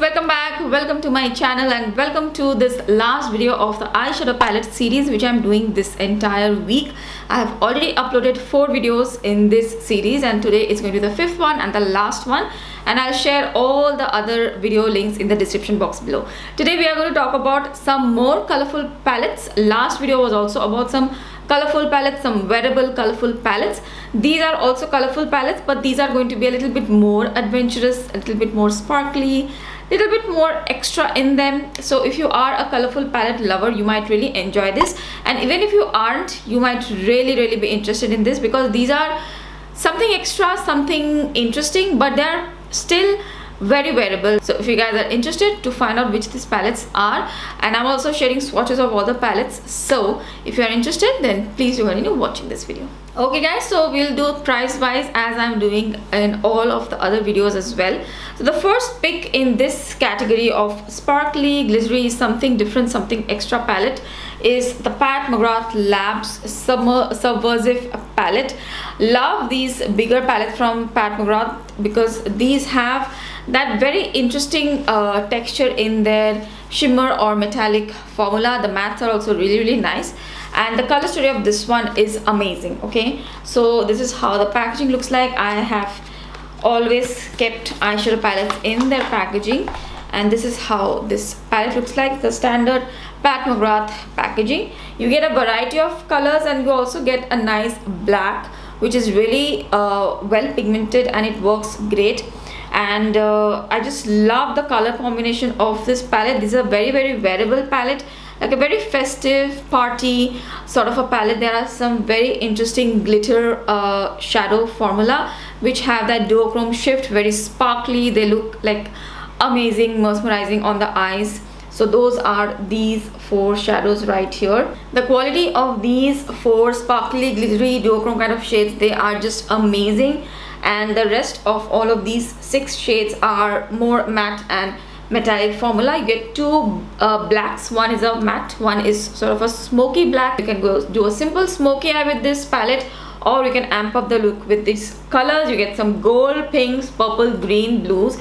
welcome back, welcome to my channel and welcome to this last video of the eyeshadow palette series which I'm doing this entire week. I have already uploaded 4 videos in this series and today is going to be the 5th one and the last one, and I'll share all the other video links in the description box below. Today we are going to talk about some more colorful palettes. Last video was also about some colorful palettes, some wearable colorful palettes. These are also colorful palettes, but these are going to be a little bit more adventurous, a little bit more sparkly, a little bit more extra in them. So if you are a colorful palette lover, you might really enjoy this, and even if you aren't, you might really be interested in this because these are something extra, something interesting, but they're still very wearable. So if you guys are interested to find out which these palettes are, and I'm also sharing swatches of all the palettes, so if you are interested, then please do continue watching this video. Okay guys, so we'll do price wise as I'm doing in all of the other videos as well. So the first pick in this category of sparkly, glittery, something different, something extra palette is the Pat McGrath Labs Summer Subversive palette. Love these bigger palettes from Pat McGrath because these have that very interesting texture in their shimmer or metallic formula. The mattes are also really nice, and the color story of this one is amazing. Okay, so this is how the packaging looks like. I have always kept eyeshadow palettes in their packaging, and this is how this palette looks like, the standard Pat McGrath packaging. You get a variety of colors and you also get a nice black which is really well pigmented and it works great. And I just love the color combination of this palette. This is a very wearable palette, like a very festive party sort of a palette. There are some very interesting glitter shadow formula which have that duochrome shift, very sparkly. They look like amazing, mesmerizing on the eyes. So those are these 4 shadows right here. The quality of these 4 sparkly, glittery, duochrome kind of shades, they are just amazing. And the rest of all of these 6 shades are more matte and metallic formula. You get 2 blacks. One is a matte, one is sort of a smoky black. You can go do a simple smoky eye with this palette, or you can amp up the look with these colors. You get some gold, pinks, purple, green, blues.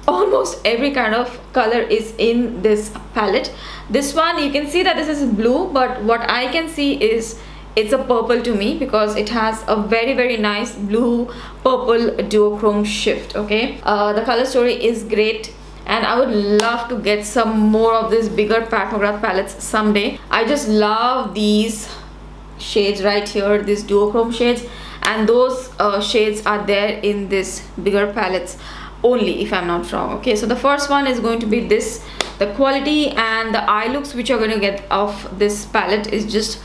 Almost every kind of color is in this palette. This one, you can see that this is blue, but what I can see is it's a purple to me because it has a very nice blue purple duochrome shift. Okay, the color story is great, and I would love to get some more of this bigger Pat McGrath palettes someday. I just love these shades right here, these duochrome shades, and those shades are there in this bigger palettes only, if I'm not wrong. Okay, so the first one is going to be this. The quality and the eye looks which you're going to get of this palette is just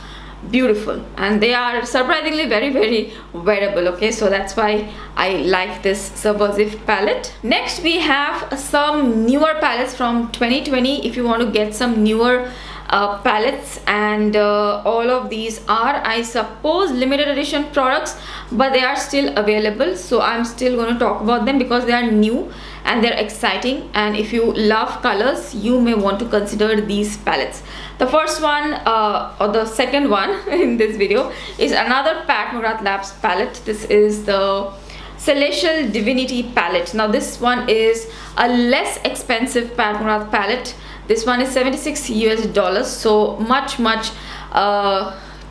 beautiful, and they are surprisingly very wearable. Okay, so that's why I like this subversive palette. Next we have some newer palettes from 2020. If you want to get some newer palettes, and all of these are, I suppose, limited edition products, but they are still available, so I'm still going to talk about them because they are new and they're exciting, and if you love colors, you may want to consider these palettes. The first one or the second one in this video is another Pat McGrath Labs palette. This is the Celestial Divinity palette. Now this one is a less expensive Pat McGrath palette. This one is $76 US, so much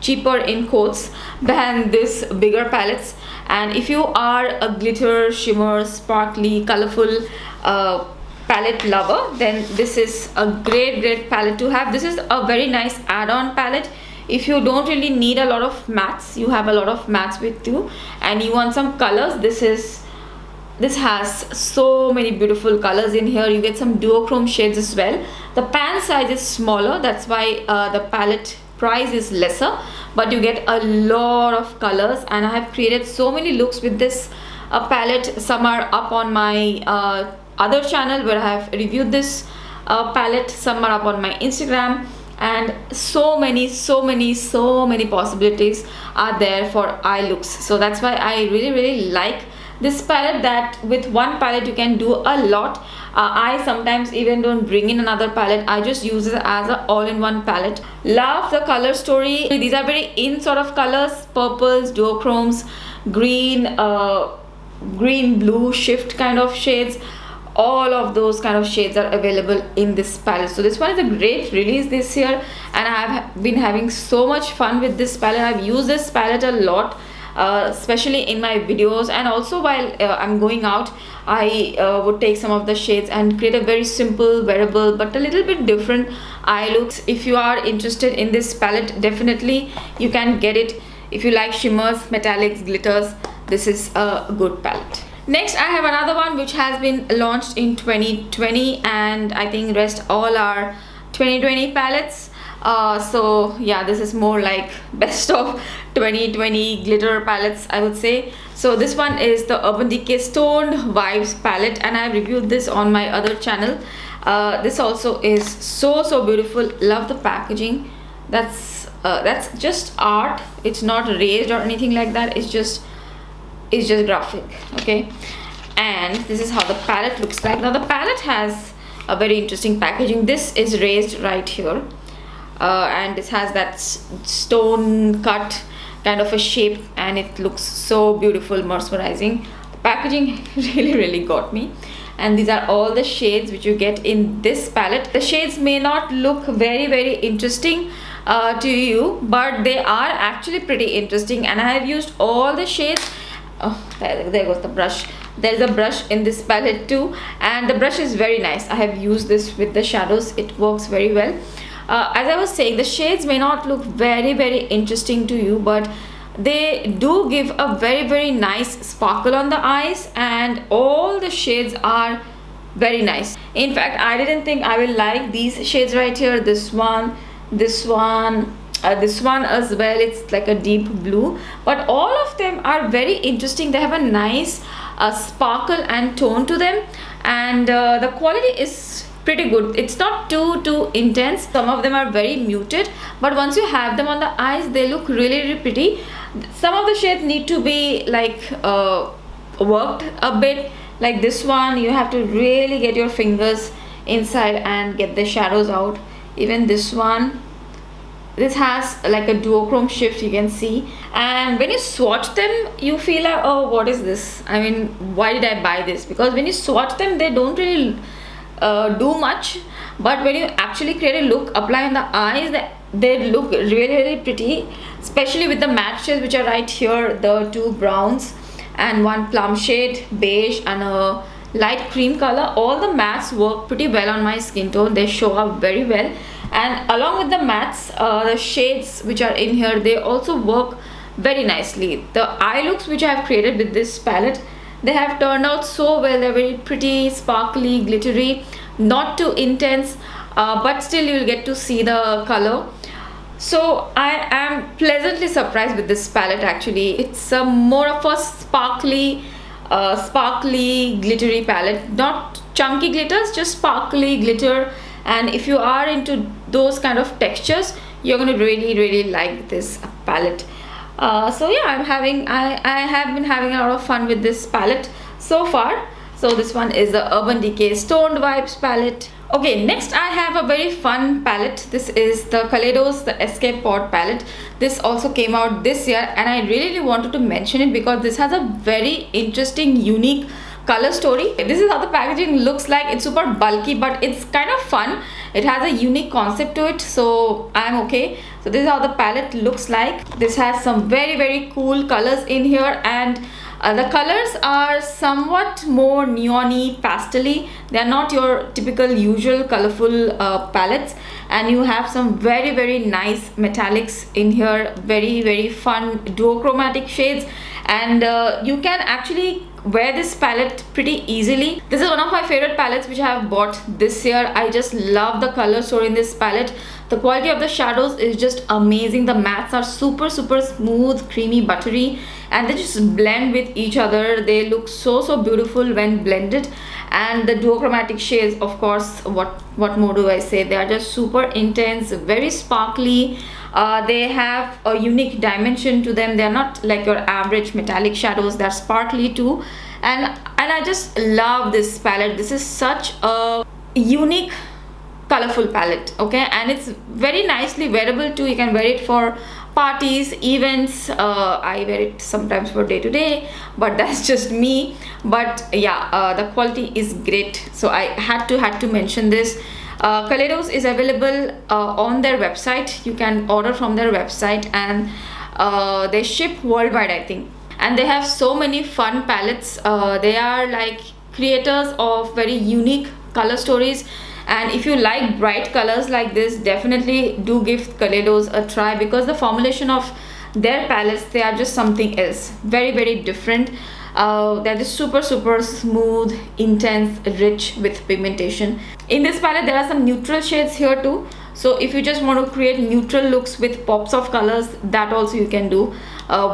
cheaper in quotes than this bigger palettes. And if you are a glitter, shimmer, sparkly, colorful palette lover, then this is a great palette to have. This is a very nice add-on palette. If you don't really need a lot of mattes, you have a lot of mattes with you, and you want some colors, this has so many beautiful colors in here. You get some duochrome shades as well. The pan size is smaller, that's why the palette price is lesser, but you get a lot of colors, and I have created so many looks with this palette. Some are up on my other channel where I have reviewed this palette. Some are up on my Instagram, and so many possibilities are there for eye looks. So that's why I really like this palette, that with one palette you can do a lot. I sometimes even don't bring in another palette. I just use it as an all-in-one palette. Love the color story. These are very in sort of colors, purples, duochromes, green, blue shift kind of shades. all of those kind of shades are available in this palette. So this one is a great release this year, and I have been having so much fun with this palette. I've used this palette a lot, especially in my videos, and also while I'm going out, I would take some of the shades and create a very simple, wearable but a little bit different eye looks. If you are interested in this palette, definitely you can get it. If you like shimmers, metallics, glitters, this is a good palette. Next, I have another one which has been launched in 2020, and I think rest all are 2020 palettes. So yeah, this is more like best of 2020 glitter palettes, I would say. So this one is the Urban Decay Stoned Vibes palette, and I have reviewed this on my other channel. This also is so beautiful. Love the packaging. That's just art. It's not raised or anything like that. It's just graphic. Okay, and this is how the palette looks like. Now the palette has a very interesting packaging. This is raised right here, and it has that stone cut kind of a shape, and it looks so beautiful, mesmerizing. The packaging really got me. And these are all the shades which you get in this palette. The shades may not look very interesting to you, but they are actually pretty interesting, and I have used all the shades. Oh, there goes the brush. There's a brush in this palette too, and the brush is very nice. I have used this with the shadows. It works very well. As I was saying, the shades may not look very interesting to you, but they do give a very nice sparkle on the eyes, and all the shades are very nice. In fact, I didn't think I will like these shades right here. This one as well. It's like a deep blue, but all of them are very interesting. They have a nice sparkle and tone to them, and the quality is pretty good. It's not too intense. Some of them are very muted, but once you have them on the eyes, they look really pretty. Some of the shades need to be like worked a bit. Like this one, you have to really get your fingers inside and get the shadows out. Even this one, this has like a duochrome shift, you can see, and when you swatch them, you feel like, oh, what is this? I mean, why did I buy this? Because when you swatch them, they don't really do much, but when you actually create a look, apply on the eyes, they look really pretty, especially with the matte shades which are right here, the two browns and one plum shade, beige, and a light cream color. All the mattes work pretty well on my skin tone. They show up very well, and along with the mattes, the shades which are in here, they also work very nicely. The eye looks which I have created with this palette, they have turned out so well. They're very pretty, sparkly, glittery, not too intense, but still you'll get to see the color. So I am pleasantly surprised with this palette. Actually, it's more of a sparkly glittery palette, not chunky glitters, just sparkly glitter. And if you are into those kind of textures, you're going to really like this palette. So yeah, I have been having a lot of fun with this palette so far. So this one is the Urban Decay Stoned Vibes palette. Okay, next I have a very fun palette. This is the Kaleidos, the Escape Pod palette. This also came out this year, and I really wanted to mention it because this has a very interesting, unique color story. This is how the packaging looks like. It's super bulky, but it's kind of fun. It has a unique concept to it, so I'm okay. So this is how the palette looks like. This has some very cool colors in here, and the colors are somewhat more neon-y, pastel-y. They are not your typical usual colorful palettes, and you have some very nice metallics in here. Very fun duochromatic shades, and you can actually wear this palette pretty easily. This is one of my favorite palettes which I have bought this year. I just love the color story in this palette. The quality of the shadows is just amazing. The mattes are super smooth, creamy, buttery, and they just blend with each other. They look so beautiful when blended. And the duochromatic shades, of course, what more do I say? They are just super intense, very sparkly. They have a unique dimension to them. They are not like your average metallic shadows. They're sparkly too, and I just love this palette. This is such a unique, colorful palette. Okay, and it's very nicely wearable too. You can wear it for parties, events. I wear it sometimes for day to day, but that's just me. But yeah, the quality is great, so I had to mention this. Kaleidos is available on their website. You can order from their website, and they ship worldwide, I think. And they have so many fun palettes. They are like creators of very unique color stories, and if you like bright colors like this, definitely do give Kaleidos a try, because the formulation of their palettes, they are just something else, very different. They're just super smooth, intense, rich with pigmentation. In this palette there are some neutral shades here too, so if you just want to create neutral looks with pops of colors, that also you can do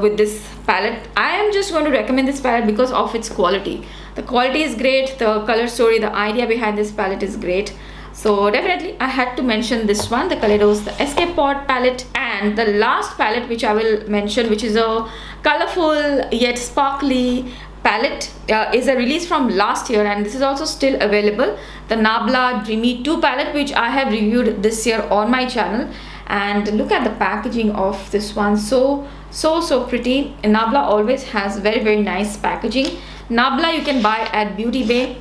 with this palette. I am just going to recommend this palette because of its quality. The quality is great, the color story, the idea behind this palette is great. So definitely I had to mention this one, the Kaleidos, the Escape Pod palette. And the last palette which I will mention, which is a colorful yet sparkly palette, is a release from last year, and this is also still available. The Nabla Dreamy 2 palette, which I have reviewed this year on my channel. And look at the packaging of this one, so pretty. And Nabla always has very nice packaging. Nabla you can buy at Beauty Bay,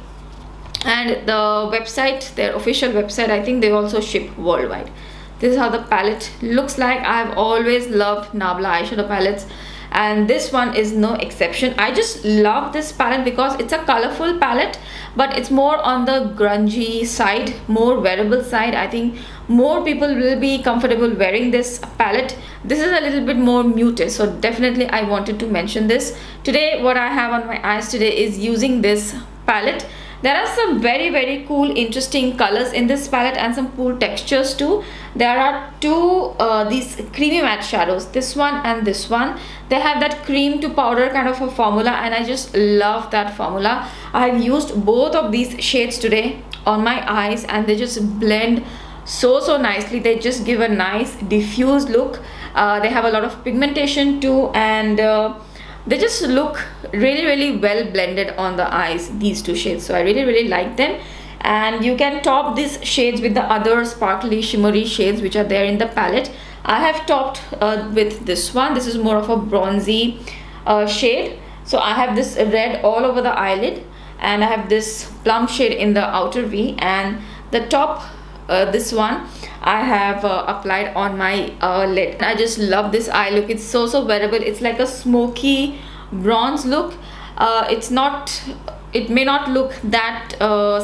and the website, their official website, I think they also ship worldwide. This is how the palette looks like. I have always loved Nabla eyeshadow palettes, and this one is no exception. I just love this palette because it's a colorful palette, but it's more on the grungy side, more wearable side. I think more people will be comfortable wearing this palette. This is a little bit more muted, so definitely I wanted to mention this. Today what I have on my eyes today is using this palette. There are some very cool, interesting colors in this palette, and some cool textures too. There are two these creamy matte shadows, this one and this one. They have that cream to powder kind of a formula, and I just love that formula. I have used both of these shades today on my eyes, and they just blend so nicely. They just give a nice diffused look. They have a lot of pigmentation too, and they just look really well blended on the eyes, these two shades. So I really like them. And you can top these shades with the other sparkly shimmery shades which are there in the palette. I have topped with this one. This is more of a bronzy shade. So I have this red all over the eyelid, and I have this plum shade in the outer V, and the top this one I have applied on my lid. I just love this eye look. It's so wearable. It's like a smoky bronze look. It may not look that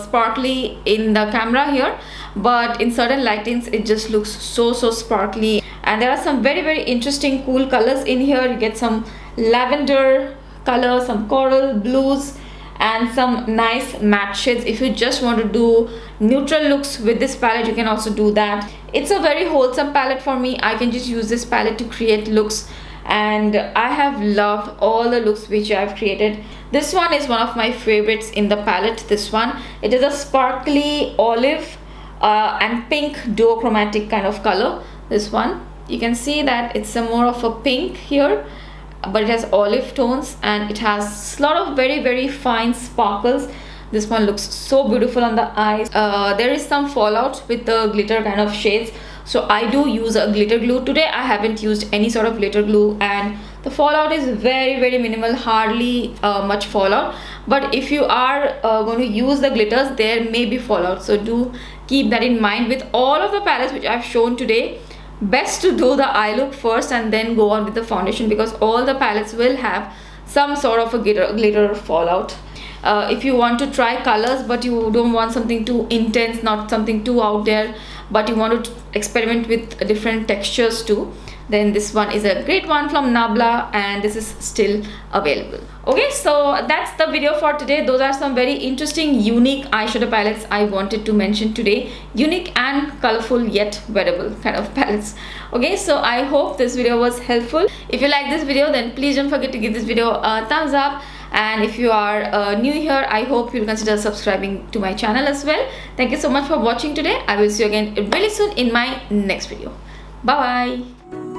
sparkly in the camera here, but in certain lightings it just looks so sparkly. And there are some very interesting cool colors in here. You get some lavender color, some coral blues, and some nice matte shades. If you just want to do neutral looks with this palette, you can also do that. It's a very wholesome palette for me. I can just use this palette to create looks, and I have loved all the looks which I have created. This one is one of my favorites in the palette. This one, it is a sparkly olive and pink duochromatic kind of color. This one, you can see that it's a more of a pink here, but it has olive tones, and it has a lot of very fine sparkles. This one looks so beautiful on the eyes. There is some fallout with the glitter kind of shades, so I do use a glitter glue. Today I haven't used any sort of glitter glue, and the fallout is very minimal, hardly much fallout. But if you are going to use the glitters, there may be fallout, so do keep that in mind. With all of the palettes which I've shown today, best to do the eye look first and then go on with the foundation, because all the palettes will have some sort of a glitter fallout. If you want to try colors but you don't want something too intense, not something too out there, but you want to experiment with different textures too, then this one is a great one from Nabla, and this is still available. Okay, so that's the video for today. Those are some very interesting, unique eyeshadow palettes I wanted to mention today. Unique and colorful yet wearable kind of palettes. Okay, so I hope this video was helpful. If you like this video, then please don't forget to give this video a thumbs up. And if you are new here, I hope you'll consider subscribing to my channel as well. Thank you so much for watching today. I will see you again really soon in my next video. Bye bye.